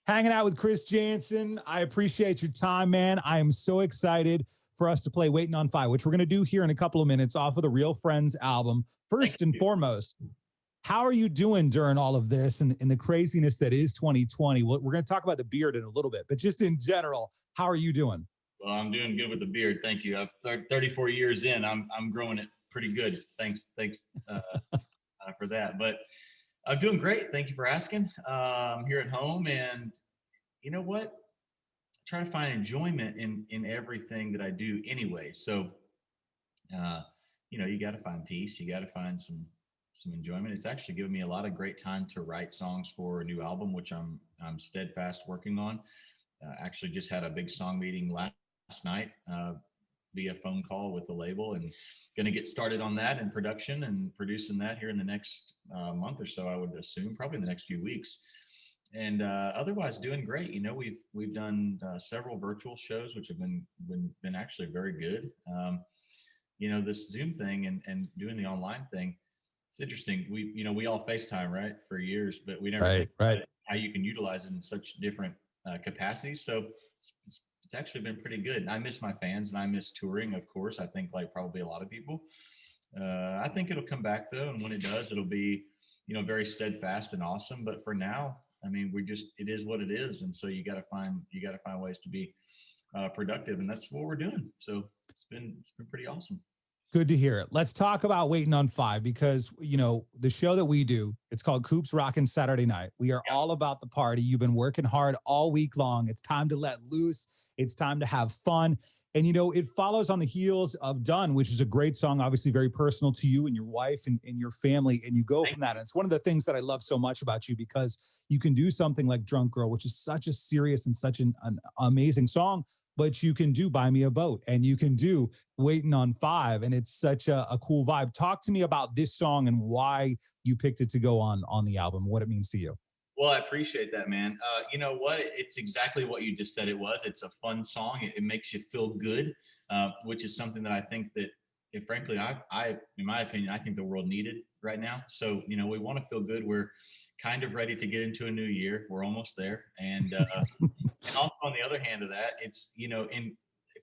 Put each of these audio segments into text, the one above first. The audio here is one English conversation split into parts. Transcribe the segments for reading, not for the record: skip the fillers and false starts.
Hanging out with Chris Janson. I appreciate your time, man. I am so excited for us to play Waitin' on 5, which we're going to do here in a couple of minutes off of the Real Friends album. First and foremost, how are you doing during all of this and the craziness that is 2020? We're going to talk about the beard in a little bit, but just in general, how are you doing? Well, I'm doing good with the beard. Thank you. 34 years in. I'm growing it pretty good. Thanks for that. But I'm doing great. Thank you for asking. I'm here at home, and you know what? I try to find enjoyment in everything that I do anyway. So, you got to find peace. You got to find some enjoyment. It's actually given me a lot of great time to write songs for a new album, which I'm steadfast working on. Actually, just had a big song meeting last night via phone call with the label, and going to get started on that in production and producing that here in the next month or so. I would assume probably in the next few weeks. And otherwise, doing great. We've done several virtual shows, which have been actually very good. This Zoom thing and doing the online thing. It's interesting. We all FaceTime, right, for years, but we never think about how you can utilize it in such different capacities. So it's actually been pretty good. And I miss my fans and I miss touring, of course. I think like probably a lot of people. I think it'll come back though, and when it does, it'll be very steadfast and awesome. But for now, I mean, it is what it is, and so you got to find ways to be productive, and that's what we're doing. So it's been pretty awesome. Good to hear it. Let's talk about Waitin' on 5 because, the show that we do, it's called Coop's Rockin Saturday Night. We are all about the party. You've been working hard all week long. It's time to let loose. It's time to have fun. And, it follows on the heels of Done, which is a great song, obviously very personal to you and your wife and your family. And you go from that. And it's one of the things that I love so much about you because you can do something like Drunk Girl, which is such a serious and such an amazing song. But you can do Buy Me a Boat and you can do Waitin' on 5. And it's such a cool vibe. Talk to me about this song and why you picked it to go on the album, what it means to you. Well, I appreciate that, man. You know what? It's exactly what you just said it was. It's a fun song. It makes you feel good, which is something that I think that, frankly, I, in my opinion, I think the world needed right now. So, we want to feel good. We're kind of ready to get into a new year. We're almost there. And also on the other hand of that, it's,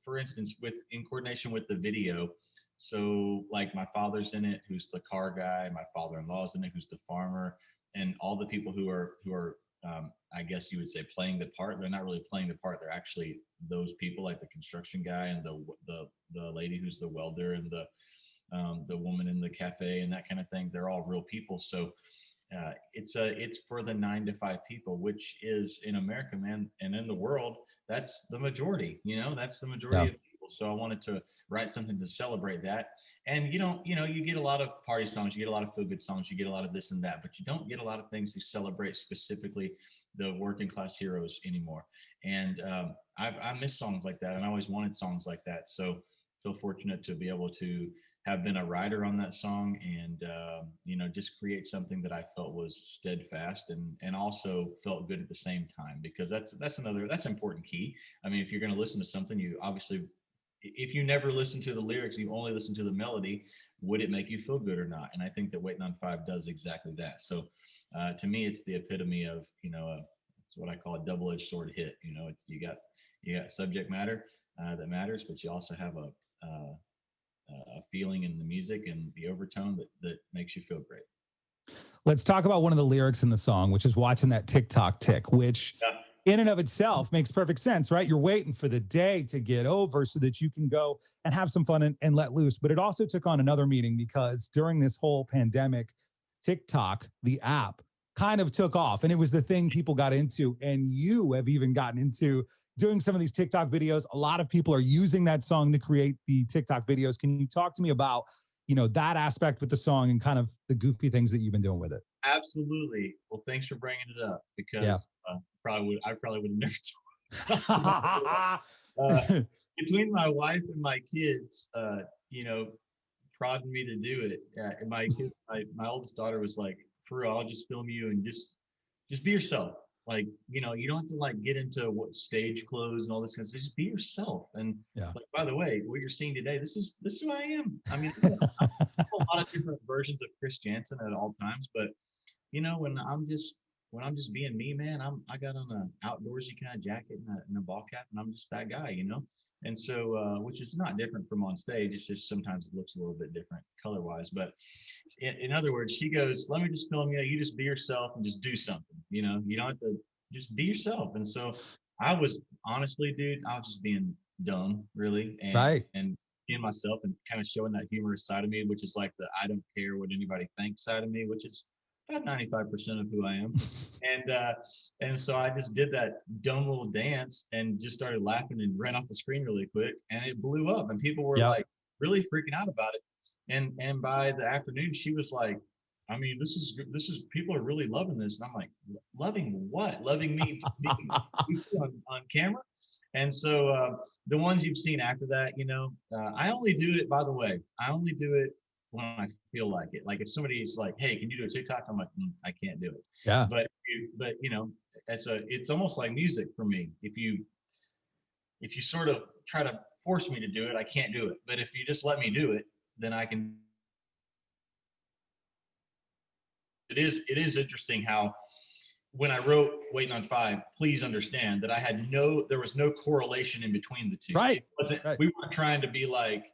for instance, in coordination with the video. So like my father's in it, who's the car guy, my father-in-law's in it, who's the farmer, and all the people who are I guess you would say playing the part. They're not really playing the part. They're actually those people, like the construction guy and the lady who's the welder and the woman in the cafe and that kind of thing. They're all real people. So it's for the 9 to 5 people, which is in America, man, and in the world, that's the majority. That's the majority of people. So I wanted to write something to celebrate that. And you get a lot of party songs, you get a lot of feel good songs, you get a lot of this and that, but you don't get a lot of things to celebrate specifically the working class heroes anymore. And I miss songs like that, and I always wanted songs like that. So feel fortunate to be able to have been a writer on that song and just create something that I felt was steadfast and also felt good at the same time, because that's an important key. I mean, if you're going to listen to something, you obviously, if you never listen to the lyrics, you only listen to the melody, would it make you feel good or not? And I think that Waitin' on 5 does exactly that. So to me, it's the epitome of, it's what I call a double-edged sword hit. It's, you got subject matter that matters, but you also have a feeling in the music and the overtone that makes you feel great. Let's talk about one of the lyrics in the song, which is watching that TikTok tick, which in and of itself makes perfect sense, right? You're waiting for the day to get over so that you can go and have some fun and let loose. But it also took on another meaning because during this whole pandemic, TikTok, the app, kind of took off, and it was the thing people got into, and you have even gotten into doing some of these TikTok videos. A lot of people are using that song to create the TikTok videos. Can you talk to me about, that aspect with the song and kind of the goofy things that you've been doing with it? Absolutely. Well, thanks for bringing it up because I probably would have never between my wife and my kids, prodding me to do it. And my kids, my oldest daughter was like, "For real, I'll just film you and just be yourself. Like, you don't have to like get into what stage clothes and all this kind of stuff. Just be yourself." And like, by the way, what you're seeing today, this is who I am. I mean, a lot of different versions of Chris Janson at all times, but when I'm just when I'm just being me, man, I got on an outdoorsy kind of jacket and a ball cap, and I'm just that guy, you know. And so, which is not different from on stage. It's just sometimes it looks a little bit different color wise. But in other words, she goes, "Let me just film you. You just be yourself and just do something. You know, you don't have to just be yourself." And so, I was honestly, dude, I was just being dumb, really, Right. and being myself and kind of showing that humorous side of me, which is like the I don't care what anybody thinks side of me, which is about 95% of who I am. And so I just did that dumb little dance and just started laughing and ran off the screen really quick, and it blew up, and people were Yep. like really freaking out about it. And by the afternoon, she was like, I mean, this is people are really loving this, and I'm like, loving what? Loving me being on camera. And so the ones you've seen after that, you know, I only do it. By the way, I only do it when I feel like it. Like if somebody's like, "Hey, can you do a TikTok?" I'm like, "I can't do it." Yeah. But you know, it's almost like music for me. If you sort of try to force me to do it, I can't do it. But if you just let me do it, then I can. It is interesting how when I wrote Waiting on Five, please understand that there was no correlation in between the two. Right. It wasn't, Right. we weren't trying to be like,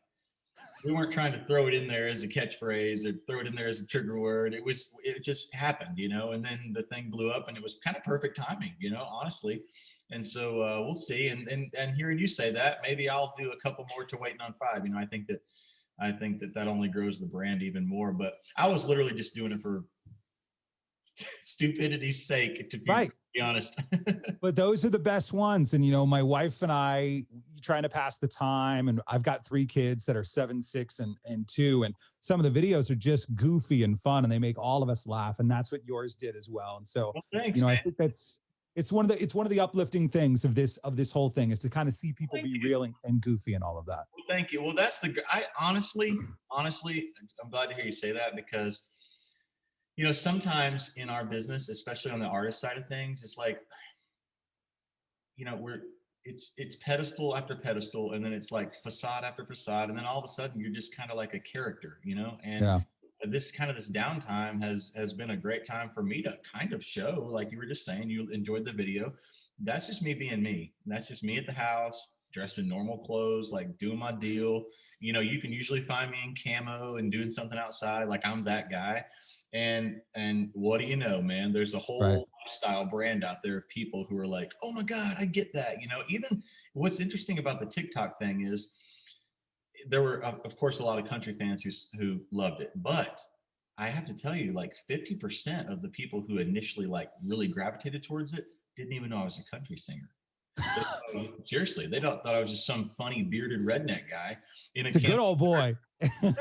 we weren't trying to throw it in there as a catchphrase or throw it in there as a trigger word. It just happened, you know, and then the thing blew up and it was kind of perfect timing, you know, honestly. And so we'll see. And hearing you say that, maybe I'll do a couple more to Waiting on Five. You know, I think that only grows the brand even more. But I was literally just doing it for stupidity's sake, to be honest. But those are the best ones. And, you know, my wife and I trying to pass the time, and I've got 3 kids that are 7, 6, and 2. And some of the videos are just goofy and fun, and they make all of us laugh. And that's what yours did as well. And so, Well, thanks, you know, man. I think it's one of the uplifting things of this whole thing is to kind of see people be real and goofy and all of that. Well, thank you. Well, I honestly, I'm glad to hear you say that, because you know, sometimes in our business, especially on the artist side of things, it's like, you know, it's pedestal after pedestal, and then it's like facade after facade, and then all of a sudden you're just kind of like a character, you know. And Yeah. this downtime has been a great time for me to kind of show, like you were just saying, you enjoyed the video. That's just me being me. That's just me at the house, dressed in normal clothes, like doing my deal. You know, you can usually find me in camo and doing something outside, like I'm that guy. And what do you know, man? There's a Right. whole lifestyle brand out there of people who are like, oh my God, I get that. You know, even what's interesting about the TikTok thing is there were, of course, a lot of country fans who loved it, but I have to tell you, like 50% of the people who initially like really gravitated towards it didn't even know I was a country singer. Seriously, they thought I was just some funny bearded redneck guy in It's a good old boy. And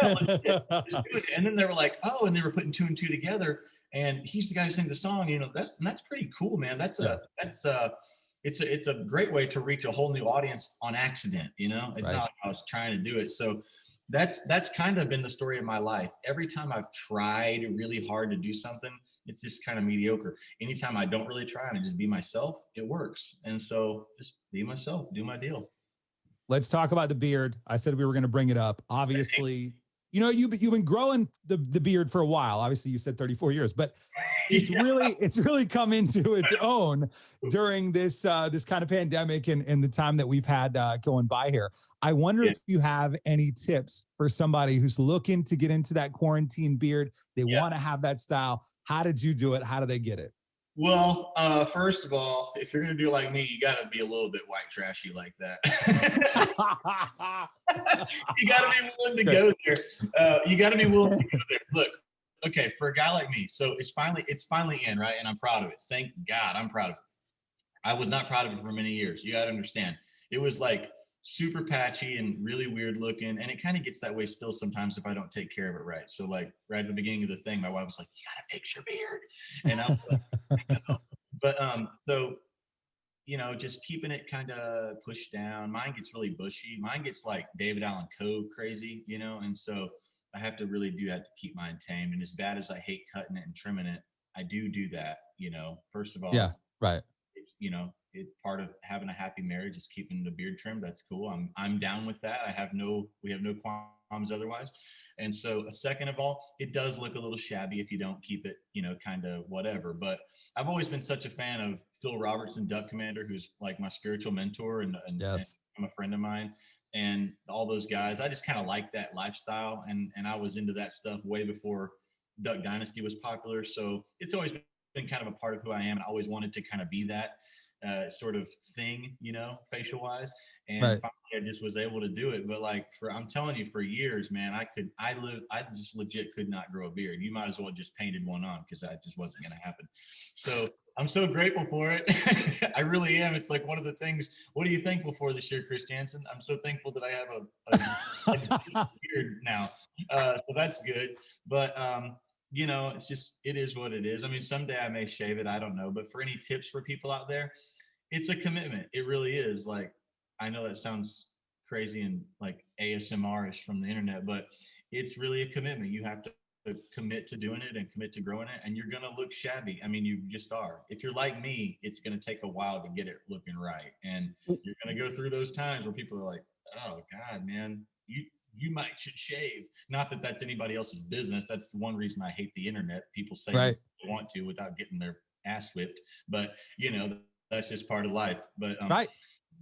then they were like, oh, and they were putting 2 and 2 together, and he's the guy who sings the song. You know, that's pretty cool, man. It's a great way to reach a whole new audience on accident. You know, it's not like I was trying to do it. So that's kind of been the story of my life. Every time I've tried really hard to do something, it's just kind of mediocre. Anytime I don't really try and I just be myself, it works. And so just be myself, do my deal. Let's talk about the beard. I said we were going to bring it up. Obviously, you know, you've been growing the beard for a while. Obviously, you said 34 years, but it's really come into its own during this kind of pandemic and the time that we've had going by here. I wonder if you have any tips for somebody who's looking to get into that quarantine beard. They want to have that style. How did you do it? How do they get it? Well, first of all, if you're gonna do like me, you gotta be a little bit white trashy like that. You gotta be willing to go there. You gotta be willing to go there. Look, okay, for a guy like me, so it's finally in, right? And I'm proud of it. Thank God, I'm proud of it. I was not proud of it for many years. You gotta understand. It was like super patchy and really weird looking, and it kind of gets that way still sometimes if I don't take care of it right. So like right at the beginning of the thing, my wife was like, "You gotta fix your beard," and I was like, but so you know, just keeping it kind of pushed down. Mine gets really bushy. Mine gets like David Allen Coe crazy, you know, and so I have to keep mine tamed. And as bad as I hate cutting it and trimming it, I do that. You know, first of all, Yeah, right. it's, you know, it's part of having a happy marriage is keeping the beard trimmed. That's cool. I'm down with that. We have no qualms otherwise. And so, second of all, it does look a little shabby if you don't keep it, you know, kind of whatever. But I've always been such a fan of Phil Robertson, Duck Commander, who's like my spiritual mentor and Yes. a friend of mine, and all those guys. I just kind of like that lifestyle, and I was into that stuff way before Duck Dynasty was popular. So it's always been kind of a part of who I am, and I always wanted to kind of be that sort of thing, you know, facial wise. And Right. finally I just was able to do it. But like I'm telling you, for years, man, I just legit could not grow a beard. You might as well just painted one on, because that just wasn't going to happen. So I'm so grateful for it. I really am. It's like one of the things. What are you thankful for this year, Chris Janson? I'm so thankful that I have a beard now. So that's good. But you know, it is what it is. I mean, someday I may shave it. I don't know. But for any tips for people out there, it's a commitment. It really is. Like, I know that sounds crazy and like ASMR-ish from the internet, but it's really a commitment. You have to commit to doing it and commit to growing it, and you're going to look shabby. I mean, you just are. If you're like me, it's going to take a while to get it looking right. And you're going to go through those times where people are like, oh God, man, you might should shave. Not that that's anybody else's business. That's one reason I hate the internet. People say Right. they want to without getting their ass whipped. But, you know, that's just part of life. But Right.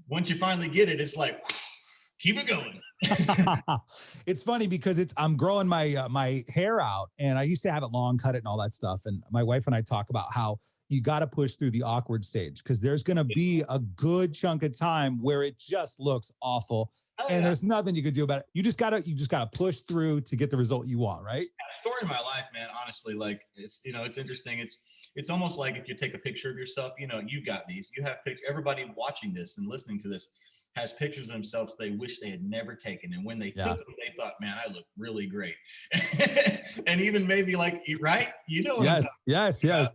once you finally get it, it's like, keep it going. It's funny because I'm growing my hair out, and I used to have it long, cut it and all that stuff. And my wife and I talk about how you got to push through the awkward stage, because there's going to be a good chunk of time where it just looks awful. Oh, and yeah. there's nothing you could do about it. You just gotta push through to get the result you want, right? Yeah, story of my life, man. Honestly, like it's, you know, it's interesting. It's almost like if you take a picture of yourself, you know, you got these. You have pictures. Everybody watching this and listening to this has pictures of themselves they wish they had never taken, and when they took them, they thought, "Man, I look really great," and even maybe like, right? You know what I'm talking about.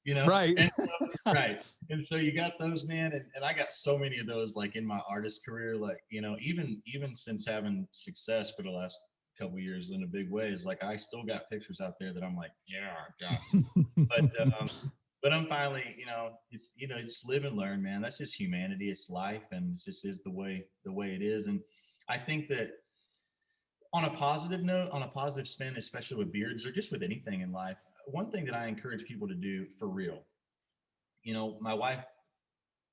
You know, right. And so, right. And so you got those, man, and I got so many of those, like in my artist career, like, you know, even since having success for the last couple of years in a big ways, like I still got pictures out there that I'm like, yeah, God. But I'm finally, you know, it's, you know, just live and learn, man. That's just humanity. It's life, and it just is the way it is. And I think that on a positive note, on a positive spin, especially with beards or just with anything in life, one thing that I encourage people to do for real, you know, my wife,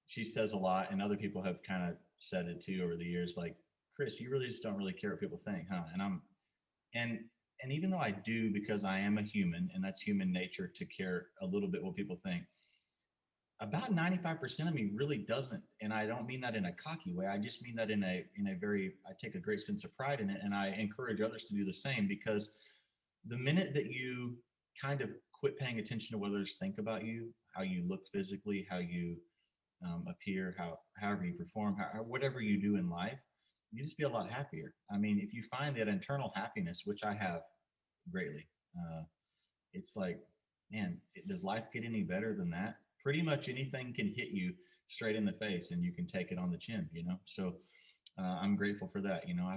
she says a lot, and other people have kind of said it too over the years, like, Chris, you really just don't really care what people think, huh? And even though I do, because I am a human, and that's human nature to care a little bit what people think, about 95% of me really doesn't. And I don't mean that in a cocky way. I just mean that in a very, I take a great sense of pride in it, and I encourage others to do the same, because the minute that you kind of quit paying attention to what others think about you, how you look physically, how you appear, however you perform, whatever you do in life, you just be a lot happier. I mean, if you find that internal happiness, which I have greatly, it's like, man, does life get any better than that? Pretty much anything can hit you straight in the face, and you can take it on the chin, you know? So I'm grateful for that. You know,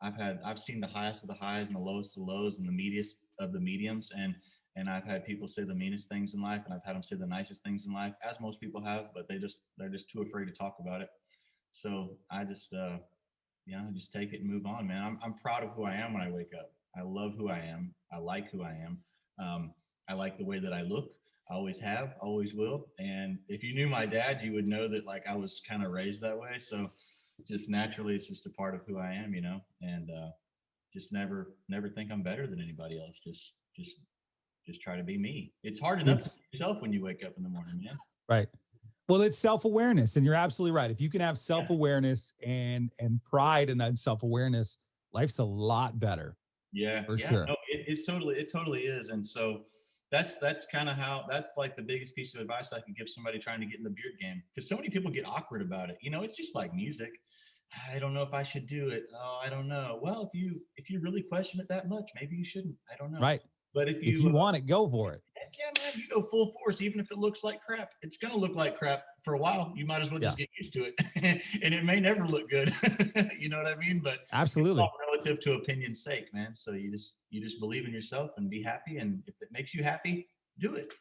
I've seen the highest of the highs and the lowest of the lows and the meatiest of the mediums, and I've had people say the meanest things in life, and I've had them say the nicest things in life, as most people have, but they're just too afraid to talk about it. So I just just take it and move on, man. I'm proud of who I am when I wake up. I love who I am. I like who I am. I like the way that I look. I always have, always will. And if you knew my dad, you would know that like I was kind of raised that way. So just naturally, it's just a part of who I am, you know, and just never think I'm better than anybody else. Just try to be me. It's hard enough to be yourself when you wake up in the morning, man. Right. Well, it's self-awareness, and you're absolutely right. If you can have self-awareness and pride in that self-awareness, life's a lot better. Yeah, for sure. No, it totally is. And so that's kind of how, that's like the biggest piece of advice I could give somebody trying to get in the beard game, because so many people get awkward about it. You know, it's just like music. I don't know if I should do it. Oh, I don't know. Well, if you really question it that much, maybe you shouldn't. I don't know. Right. But if you want it, go for it. Heck yeah, man, you go full force, even if it looks like crap. It's going to look like crap for a while. You might as well just get used to it. And it may never look good. You know what I mean? But absolutely, it's all relative to opinion's sake, man. So you just believe in yourself and be happy. And if it makes you happy, do it.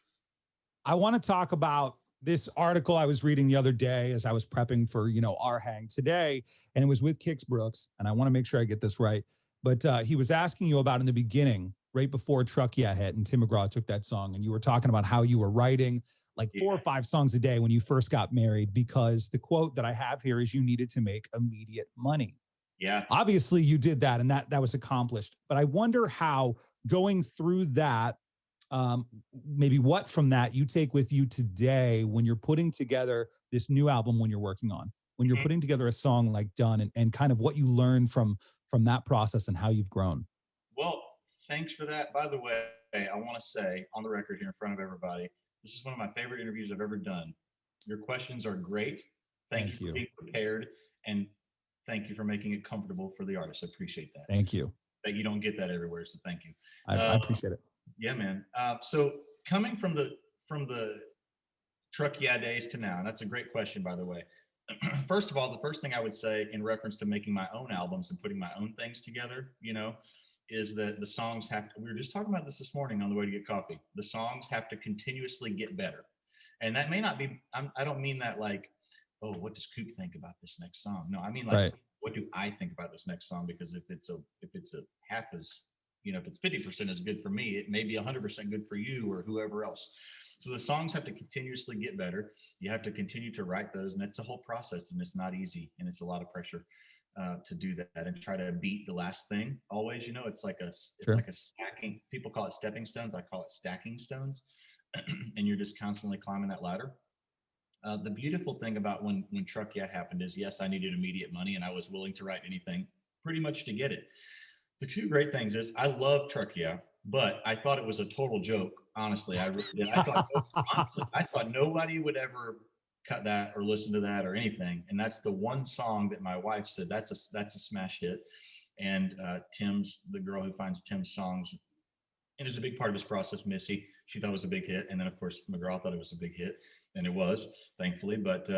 I want to talk about this article I was reading the other day as I was prepping for, our hang today, and it was with Kix Brooks, and I want to make sure I get this right. But he was asking you about in the beginning, right before Truck Yeah hit, and Tim McGraw took that song, and you were talking about how you were writing like 4 or 5 songs a day when you first got married, because the quote that I have here is you needed to make immediate money. Yeah. Obviously you did that, and that was accomplished. But I wonder how going through that, maybe what from that you take with you today when you're putting together this new album, when you're working on, when you're putting together a song like Done, and kind of what you learned from that process and how you've grown. Well, thanks for that. By the way, I want to say on the record here in front of everybody, this is one of my favorite interviews I've ever done. Your questions are great. Thank you for being prepared, and thank you for making it comfortable for the artist. I appreciate that. Thank you. That you don't get that everywhere, so thank you. I appreciate it. Yeah, man. So coming from the Truck Yeah days to now, and that's a great question, by the way. First of all, the first thing I would say in reference to making my own albums and putting my own things together, is that the songs have to, we were just talking about this morning on the way to get coffee. The songs have to continuously get better. And that may not be, I don't mean that like, oh, what does Coop think about this next song? No, I mean like, what do I think about this next song? Because if it's a half as, if it's 50% as good for me, it may be 100% good for you or whoever else. So the songs have to continuously get better. You have to continue to write those, and it's a whole process, and it's not easy, and it's a lot of pressure to do that and try to beat the last thing. Always, it's like like a stacking. People call it stepping stones. I call it stacking stones, and you're just constantly climbing that ladder. The beautiful thing about when Truck Yeah happened is, yes, I needed immediate money, and I was willing to write anything pretty much to get it. The 2 great things is I love Truck Yeah, but I thought it was a total joke. Honestly, I really did. I thought nobody would ever cut that or listen to that or anything. And that's the one song that my wife said that's a smash hit. And Tim's, the girl who finds Tim's songs and is a big part of his process, Missy, she thought it was a big hit. And then of course McGraw thought it was a big hit, and it was, thankfully. But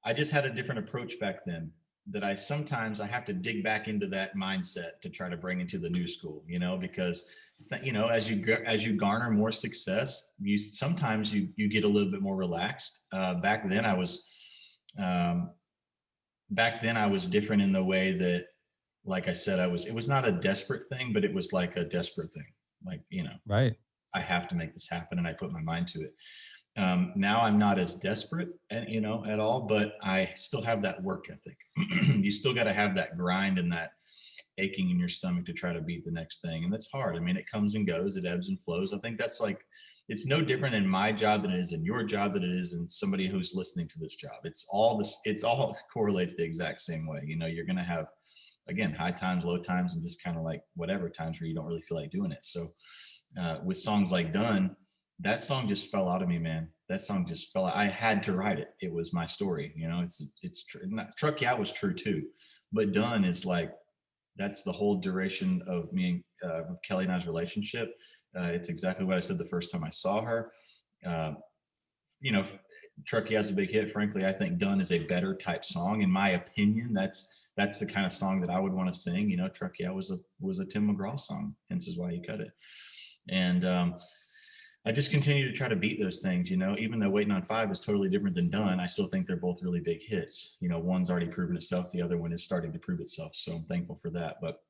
I just had a different approach back then, that I sometimes have to dig back into that mindset to try to bring into the new school, because as you garner more success, you sometimes you get a little bit more relaxed. Back then I was different in the way that, like I said, it was not a desperate thing, but it was like a desperate thing. Like, right. I have to make this happen, and I put my mind to it. Now I'm not as desperate, at all, but I still have that work ethic. You still got to have that grind and that aching in your stomach to try to beat the next thing. And that's hard. I mean, it comes and goes, it ebbs and flows. I think that's like, it's no different in my job than it is in your job, than it is in somebody who's listening to this job. It all correlates the exact same way. You're going to have, again, high times, low times, and just kind of like whatever times where you don't really feel like doing it. So with songs like Done, that song just fell out of me, man. That song just fell out. I had to write it. It was my story. It's true. Truck Yeah was true too, but Done is like, that's the whole duration of me and Kelly and I's relationship. It's exactly what I said the first time I saw her. Truck Yeah is a big hit. Frankly, I think Done is a better type song. In my opinion, that's the kind of song that I would want to sing. Truck Yeah was a Tim McGraw song, hence is why he cut it. And I just continue to try to beat those things, even though Waitin' on 5 is totally different than Done. I still think they're both really big hits. One's already proven itself. The other one is starting to prove itself. So I'm thankful for that. But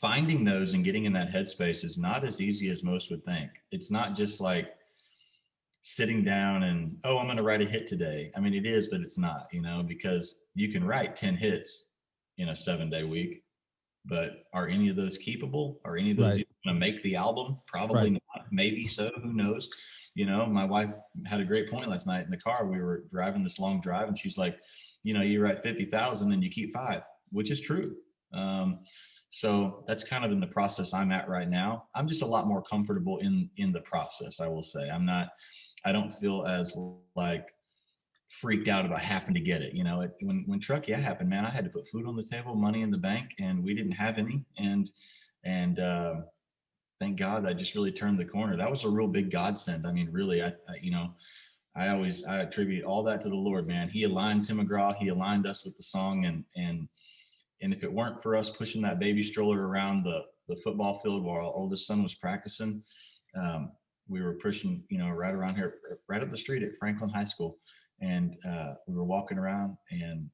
finding those and getting in that headspace is not as easy as most would think. It's not just like sitting down and, oh, I'm going to write a hit today. I mean, it is, but it's not, because you can write 10 hits in a 7-day week. But are any of those keepable? Are any of those going to make the album? Probably not. Maybe so. Who knows? My wife had a great point last night in the car. We were driving this long drive, and she's like, you write 50,000 and you keep 5, which is true. So that's kind of in the process I'm at right now. I'm just a lot more comfortable in the process, I will say. I don't feel as like freaked out about having to get it. When Truck Yeah happened, man, I had to put food on the table, money in the bank, and we didn't have any. And thank God I just really turned the corner. That was a real big godsend. I mean, really, I attribute all that to the Lord, man. He aligned Tim McGraw. He aligned us with the song. And if it weren't for us pushing that baby stroller around the football field while our oldest son was practicing, we were pushing, right around here, right up the street at Franklin High School. And we were walking around and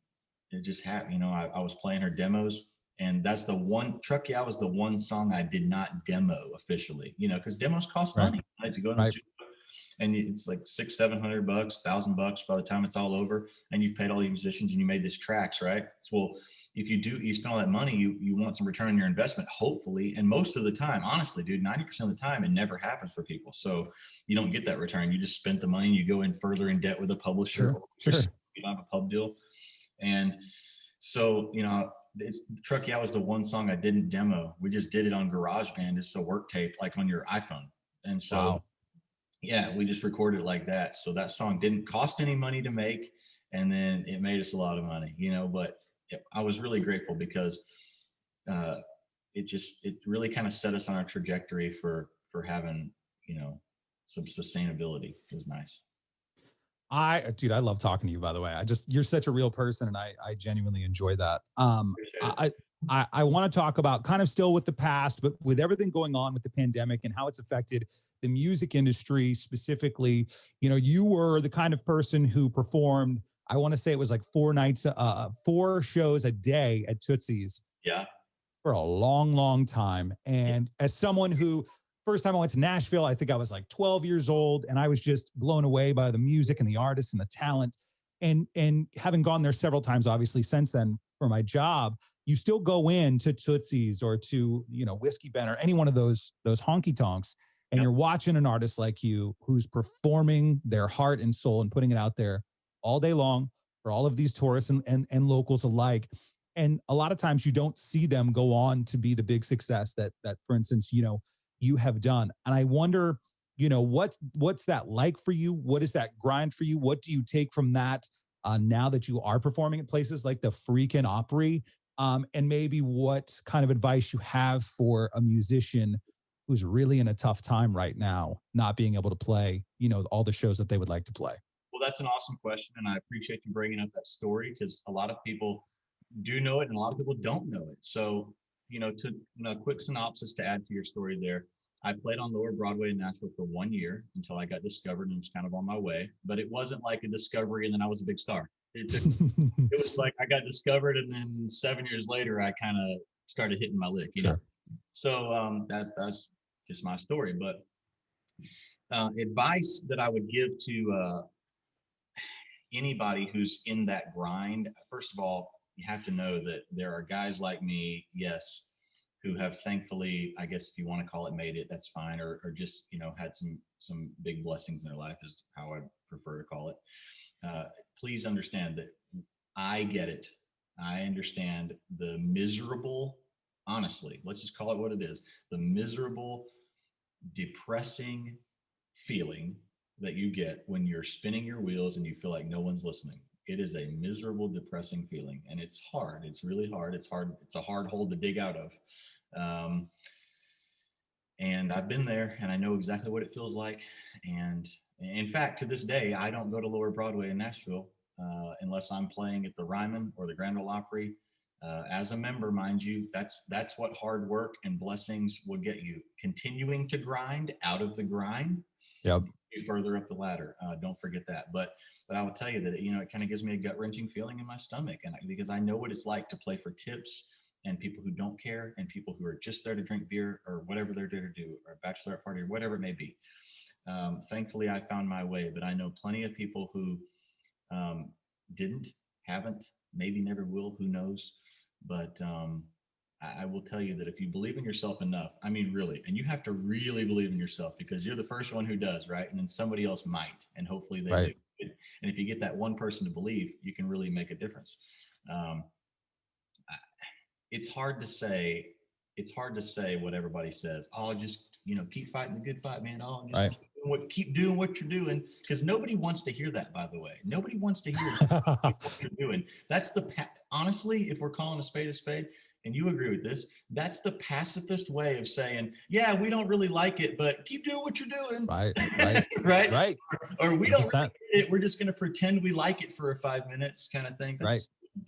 it just happened. I was playing her demos, and that's the one Truck Yeah was the one song I did not demo officially, because demos cost money. Right? To go in the studio, and it's like $600-700, $1,000 by the time it's all over, and you've paid all the musicians and you made these tracks, right? So, well, if you spend all that money, you want some return on your investment, hopefully. And most of the time, honestly, dude, 90% of the time, it never happens for people. So you don't get that return. You just spent the money and you go in further in debt with a publisher. Sure. You don't have a pub deal. And so, Truck Yeah was the one song I didn't demo. We just did it on GarageBand. It's a work tape, like on your iPhone. And so, yeah, we just recorded it like that. So that song didn't cost any money to make. And then it made us a lot of money, but I was really grateful because it really kind of set us on our trajectory for having, some sustainability. It was nice. Dude, I love talking to you, by the way. You're such a real person, and I genuinely enjoy that. I want to talk about kind of still with the past, but with everything going on with the pandemic and how it's affected the music industry specifically. You were the kind of person who performed, I want to say it was like 4 shows a day at Tootsies. Yeah. For a long, long time. And as someone who, first time I went to Nashville, I think I was like 12 years old, and I was just blown away by the music and the artists and the talent. And having gone there several times, obviously, since then for my job, you still go in to Tootsies or to, Whiskey Ben or any one of those honky tonks, and you're watching an artist like you who's performing their heart and soul and putting it out there all day long for all of these tourists and locals alike. And a lot of times you don't see them go on to be the big success that for instance, you have done. And I wonder, what's that like for you? What is that grind for you? What do you take from that now that you are performing at places like the freaking Opry? And maybe what kind of advice you have for a musician who's really in a tough time right now, not being able to play, all the shows that they would like to play? Well, that's an awesome question. And I appreciate you bringing up that story, because a lot of people do know it and a lot of people don't know it. So, a quick synopsis to add to your story there. I played on Lower Broadway in Nashville for 1 year until I got discovered and was kind of on my way. But it wasn't like a discovery and then I was a big star. It was like I got discovered, and then 7 years later, I kind of started hitting my lick, you know? So that's just my story. But advice that I would give to anybody who's in that grind, first of all, you have to know that there are guys like me, yes, who have thankfully, I guess if you want to call it, made it, that's fine, or just, had some big blessings in their life is how I prefer to call it. Please understand that I get it. I understand the miserable, honestly, let's just call it what it is, the miserable, depressing feeling that you get when you're spinning your wheels and you feel like no one's listening. It is a miserable, depressing feeling, and it's hard. It's really hard. It's hard. It's a hard hole to dig out of. And I've been there, and I know exactly what it feels like. And in fact, to this day, I don't go to Lower Broadway in Nashville unless I'm playing at the Ryman or the Grand Ole Opry. As a member, mind you, that's what hard work and blessings will get you. Continuing to grind out of the grind. Yep. Further up the ladder. Don't forget that. But I will tell you that it kind of gives me a gut wrenching feeling in my stomach, and because I know what it's like to play for tips and people who don't care and people who are just there to drink beer or whatever they're there to do, or a bachelorette party or whatever it may be. Thankfully, I found my way, but I know plenty of people who haven't, maybe never will. Who knows? But I will tell you that if you believe in yourself enough, I mean, really, and you have to really believe in yourself, because you're the first one who does, right? And then somebody else might, and hopefully they do. And if you get that one person to believe, you can really make a difference. It's hard to say what everybody says. Oh, just, keep fighting the good fight, man. Oh, just keep doing what you're doing, because nobody wants to hear that, by the way. Nobody wants to hear what you're doing. That's honestly, if we're calling a spade, and you agree with this, that's the pacifist way of saying, yeah, we don't really like it, but keep doing what you're doing. Right. Or we don't really like it. We're just going to pretend we like it for 5 minutes kind of thing.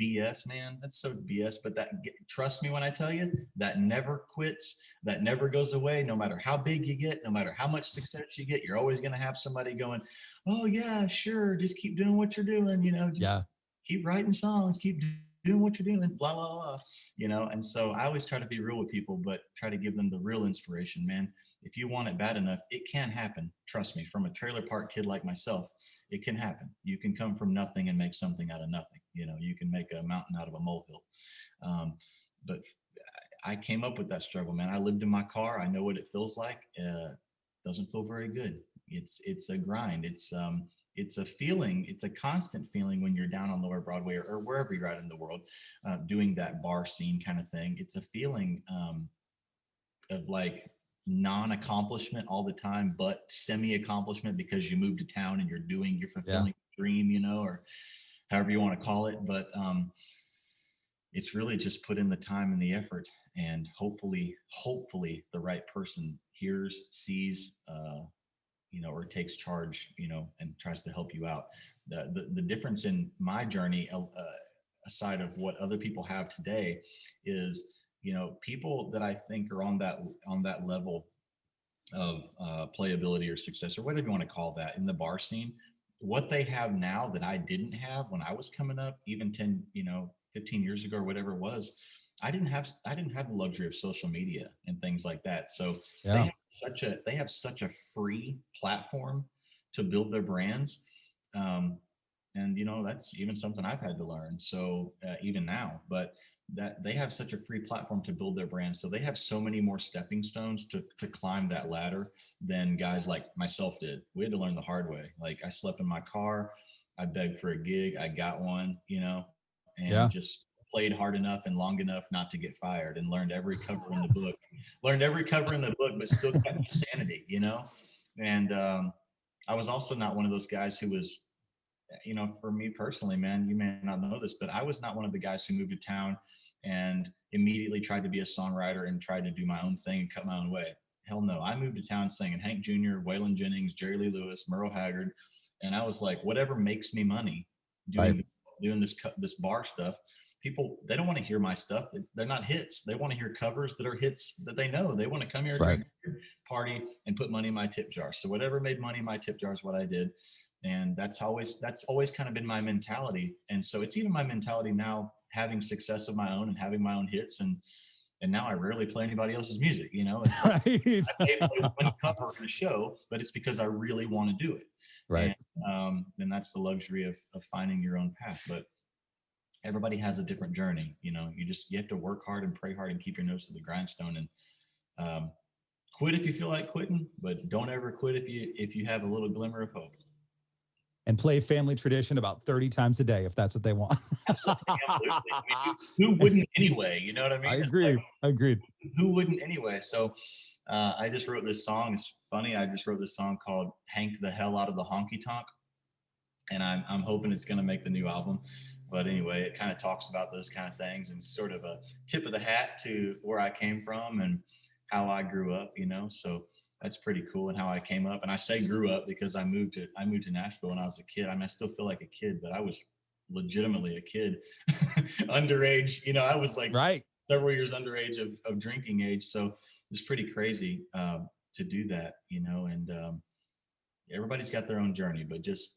BS, man. That's so BS. But trust me when I tell you, that never quits. That never goes away. No matter how big you get, no matter how much success you get, you're always going to have somebody going, oh yeah, sure. Just keep doing what you're doing. Just keep writing songs, keep doing what you're doing, blah, blah, blah, And so I always try to be real with people, but try to give them the real inspiration, man. If you want it bad enough, it can happen. Trust me, from a trailer park kid like myself, it can happen. You can come from nothing and make something out of nothing. You can make a mountain out of a molehill. But I came up with that struggle, man. I lived in my car. I know what it feels like. Doesn't feel very good. It's a grind. It's a feeling. It's a constant feeling when you're down on Lower Broadway or wherever you're at in the world, doing that bar scene kind of thing. It's a feeling of like non-accomplishment all the time, but semi-accomplishment because you moved to town and you're fulfilling a dream, or however you want to call it. But it's really just put in the time and the effort, and hopefully the right person hears, sees, or takes charge, and tries to help you out. The difference in my journey, aside of what other people have today, is, people that I think are on that level of playability or success or whatever you want to call that in the bar scene, what they have now that I didn't have when I was coming up, even 10, 15 years ago or whatever it was. I didn't have the luxury of social media and things like that. So they have such a free platform to build their brands. And that's even something I've had to learn. So even now, but that they have such a free platform to build their brand. So they have so many more stepping stones to climb that ladder than guys like myself did. We had to learn the hard way. Like, I slept in my car, I begged for a gig, I got one, and just played hard enough and long enough not to get fired, and learned every cover in the book, but still kept my sanity, And I was also not one of those guys who was, for me personally, man, you may not know this, but I was not one of the guys who moved to town and immediately tried to be a songwriter and tried to do my own thing and cut my own way. Hell no. I moved to town singing Hank Jr., Waylon Jennings, Jerry Lee Lewis, Merle Haggard. And I was like, whatever makes me money doing this bar stuff. People, they don't want to hear my stuff. They're not hits. They want to hear covers that are hits that they know. They want to come here, drink, party, and put money in my tip jar. So whatever made money in my tip jar is what I did. And that's always kind of been my mentality. And so it's even my mentality now, having success of my own and having my own hits. And now I rarely play anybody else's music. It's like, I may play one cover in a show, but it's because I really want to do it. Right. And then that's the luxury of finding your own path. But everybody has a different journey. You have to work hard and pray hard and keep your nose to the grindstone, and quit if you feel like quitting, but don't ever quit if you have a little glimmer of hope. And play family tradition about 30 times a day if that's what they want. Absolutely. I mean, who wouldn't anyway? You know what I mean? I agree. Agreed. Who wouldn't anyway? So I just wrote this song. It's funny. I just wrote this song called "Hank the Hell Out of the Honky Tonk," and I'm hoping it's going to make the new album. But anyway, it kind of talks about those kind of things and sort of a tip of the hat to where I came from and how I grew up. So that's pretty cool, and how I came up. And I say grew up because I moved to Nashville when I was a kid. I mean, I still feel like a kid, but I was legitimately a kid, underage. I was like several years underage of drinking age. So it's pretty crazy to do that, and everybody's got their own journey, but just,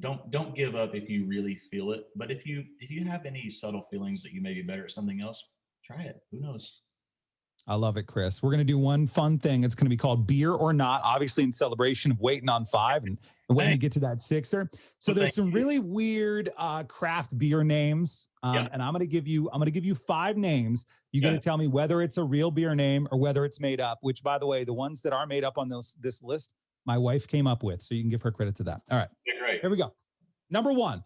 don't give up if you really feel it. But if you have any subtle feelings that you may be better at something else, try it. Who knows? I love it, Chris. We're going to do one fun thing. It's going to be called Beer or Not, obviously in celebration of Waitin on 5 and waiting to get to that 6er. So there's some really weird craft beer names. And I'm going to give you 5 names. You got to tell me whether it's a real beer name or whether it's made up, which, by the way, the ones that are made up on this list, my wife came up with. So you can give her credit to that. All right. Yeah, great. Here we go. Number 1,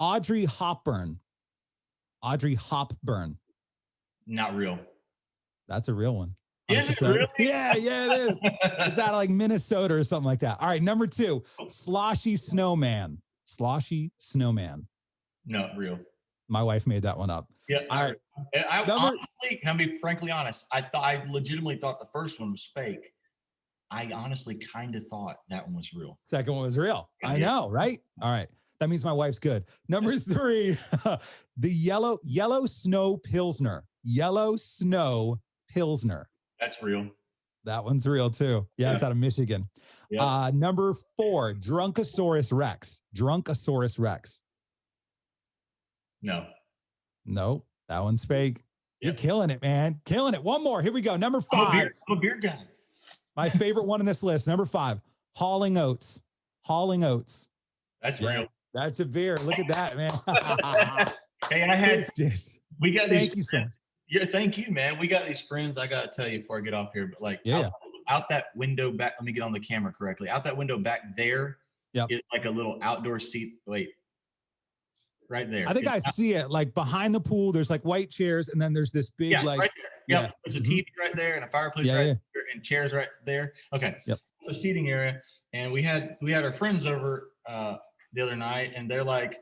Audrey Hopburn. Audrey Hopburn. Not real. That's a real one. Is it really? Yeah, it is. It's out of like Minnesota or something like that. All right, number 2, Sloshy Snowman. Sloshy Snowman. No, real. My wife made that one up. Yeah. All right. Honestly, can be frankly honest, I legitimately thought the first one was fake. I honestly kind of thought that one was real. Second one was real. I know, right? All right. That means my wife's good. Number 3, the yellow snow Pilsner. Yellow snow Pilsner. That's real. That one's real too. Yeah, it's out of Michigan. Yeah. Number 4, Drunkosaurus Rex. Drunkosaurus Rex. No. No, that one's fake. You're Yep. killing it, man. Killing it. One more. Here we go. Number 5. I'm a beer guy. My favorite one in this list. Number 5, Hauling Oats. Hauling Oats. That's Yeah, real. that's a beer. Look at that, man. Hey, I had. We got these. Thank you so much. Yeah, thank you, man. We got these friends. I gotta tell you before I get off here, but like, out that window back. Let me get on the camera correctly. Out that window back there is like a little outdoor seat. Wait, right there. I think I see it. Like behind the pool, there's like white chairs, and then there's this big like. Right there. Yep. There's a TV right there and a fireplace right there and chairs right there. Okay. Yep. It's a seating area, and we had our friends over the other night, and they're like,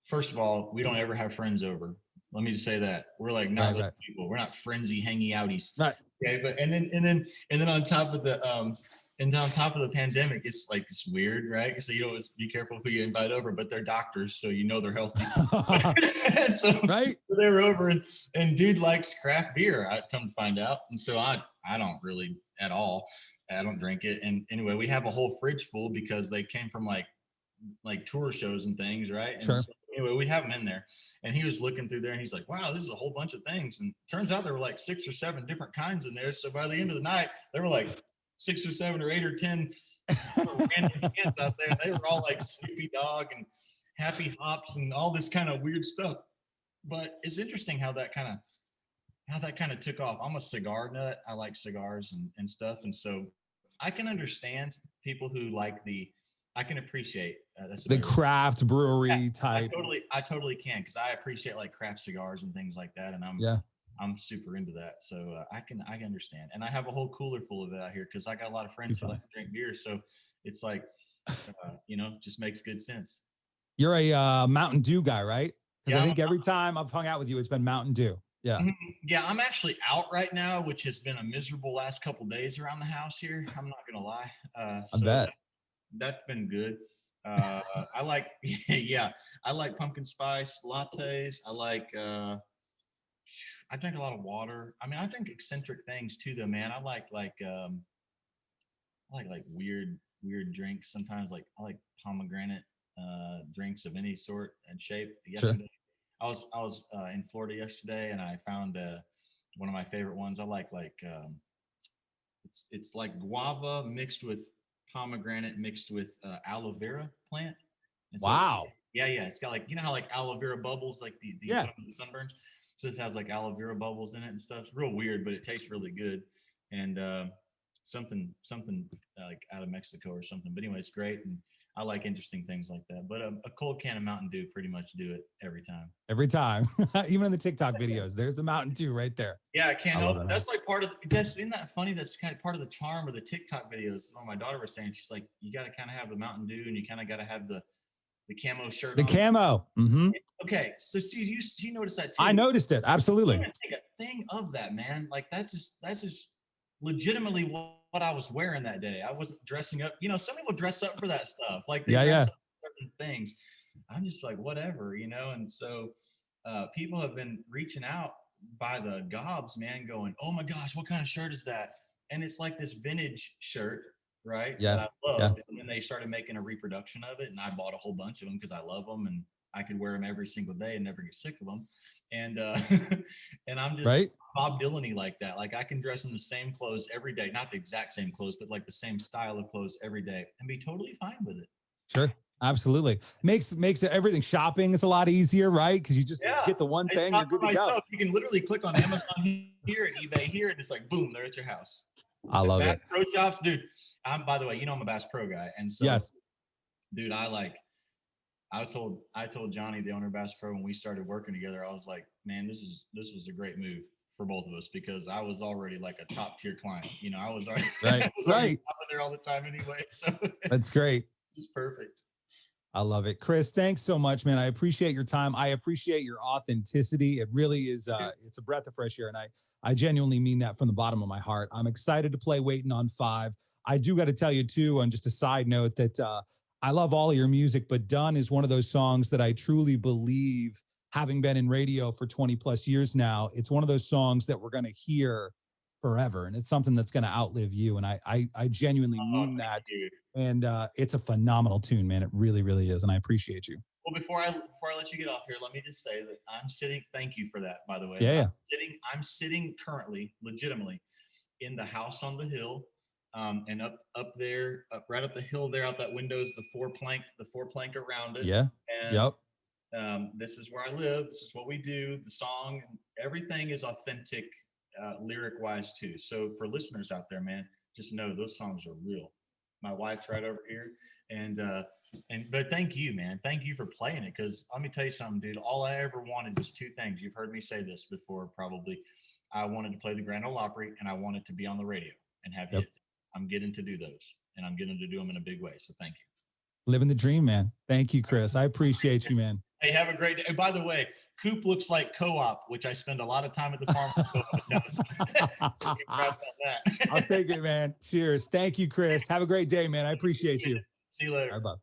first of all, we don't ever have friends over. Let me just say that we're like not those people. We're not frenzy, hangy outies. Right. Okay. But and then on top of the pandemic, it's like it's weird, right? So you always be careful who you invite over, but they're doctors, so you know they're healthy. So they were over, and dude likes craft beer. I come to find out, and so I don't really at all. I don't drink it. And anyway, we have a whole fridge full because they came from like tour shows and things, right? And so anyway, we have them in there, and he was looking through there, and he's like, wow, this is a whole bunch of things. And turns out there were like 6 or 7 different kinds in there. So by the end of the night, there were like 6 or 7 or 8 or 10 random cans out there. They were all like Snoopy Dog and Happy Hops and all this kind of weird stuff. But it's interesting how that kind of took off. I'm a cigar nut. I like cigars and stuff. And so I can understand people who like I can appreciate the craft brewery type. I totally can, because I appreciate like craft cigars and things like that, and I'm super into that. So I can understand, and I have a whole cooler full of it out here because I got a lot of friends who like to drink beer. So it's like, just makes good sense. You're a Mountain Dew guy, right? Because I think every time I've hung out with you, it's been Mountain Dew. Yeah. Yeah, I'm actually out right now, which has been a miserable last couple of days around the house here. I'm not gonna lie. I bet. That's been good. I like, I like pumpkin spice lattes. I like, I drink a lot of water. I mean, I drink eccentric things too, though, man. I like weird drinks. Sometimes I like pomegranate drinks of any sort and shape. Yesterday, I was in Florida yesterday, and I found one of my favorite ones. I like it's like guava mixed with pomegranate mixed with aloe vera plant. And so it's got like, how like aloe vera bubbles, like the sunburns. So this has like aloe vera bubbles in it and stuff. It's real weird, but it tastes really good. And something like out of Mexico or something. But anyway, it's great. And I like interesting things like that. But a cold can of Mountain Dew pretty much do it every time. Every time. Even in the TikTok videos, there's the Mountain Dew right there. Yeah, I can't help it. That's like isn't that funny? That's kind of part of the charm of the TikTok videos. My daughter was saying, she's like, you got to kind of have the Mountain Dew, and you kind of got to have the camo shirt. The camo. Mm-hmm. Okay, so see, you noticed that too. I noticed it. Absolutely. I'm gonna take a thing of that, man. Like that's just legitimately what I was wearing that day. I wasn't dressing up. Some people dress up for that stuff. Like they dress up for certain things. I'm just like, whatever, And so people have been reaching out by the gobs, man, going, oh my gosh, what kind of shirt is that? And it's like this vintage shirt, right? Yeah. That I love. Yeah. And then they started making a reproduction of it, and I bought a whole bunch of them because I love them, and I could wear them every single day and never get sick of them. And and I'm just Bob Dylan-y like that. Like I can dress in the same clothes every day, not the exact same clothes, but like the same style of clothes every day, and be totally fine with it. Sure. Absolutely. Makes it everything. Shopping is a lot easier, right? Because you just get the one thing, you're good to go. You can literally click on Amazon here and eBay here, and it's like, boom, they're at your house. I love it. Pro shops, dude. By the way, I'm a Bass Pro guy. And so, dude, I told Johnny, the owner of Bass Pro, when we started working together, I was like, man, this was a great move for both of us, because I was already like a top tier client. I was already already there all the time anyway. So that's great. This is perfect. I love it. Chris, thanks so much, man. I appreciate your time. I appreciate your authenticity. It really is, it's a breath of fresh air. And I genuinely mean that from the bottom of my heart. I'm excited to play Waitin' on 5. I do got to tell you too, on just a side note, that I love all of your music, but Done is one of those songs that I truly believe, having been in radio for 20 plus years now, it's one of those songs that we're going to hear forever. And it's something that's going to outlive you. And I genuinely Oh, mean thank that. you. And it's a phenomenal tune, man. It really, really is. And I appreciate you. Well, before I let you get off here, let me just say that I'm sitting. Thank you for that, by the way. Yeah. I'm sitting currently, legitimately, in the house on the hill, and up there, right up the hill there, out that window is the four plank around it. Yeah. And Yep. this is where I live. This is what we do. The song, everything is authentic, lyric wise too. So for listeners out there, man, just know those songs are real. My wife's right over here, and but thank you, man. Thank you for playing it. Because let me tell you something, dude. All I ever wanted was two things. You've heard me say this before, probably. I wanted to play the Grand Ole Opry, and I wanted to be on the radio and have hits. I'm getting to do those, and I'm getting to do them in a big way. So thank you. Living the dream, man. Thank you, Chris. I appreciate you, man. Hey, have a great day. And by the way, Coop looks like Co-op, which I spend a lot of time at the farm. So congrats on that. I'll take it, man. Cheers. Thank you, Chris. Have a great day, man. I appreciate you. See you later. Bye-bye.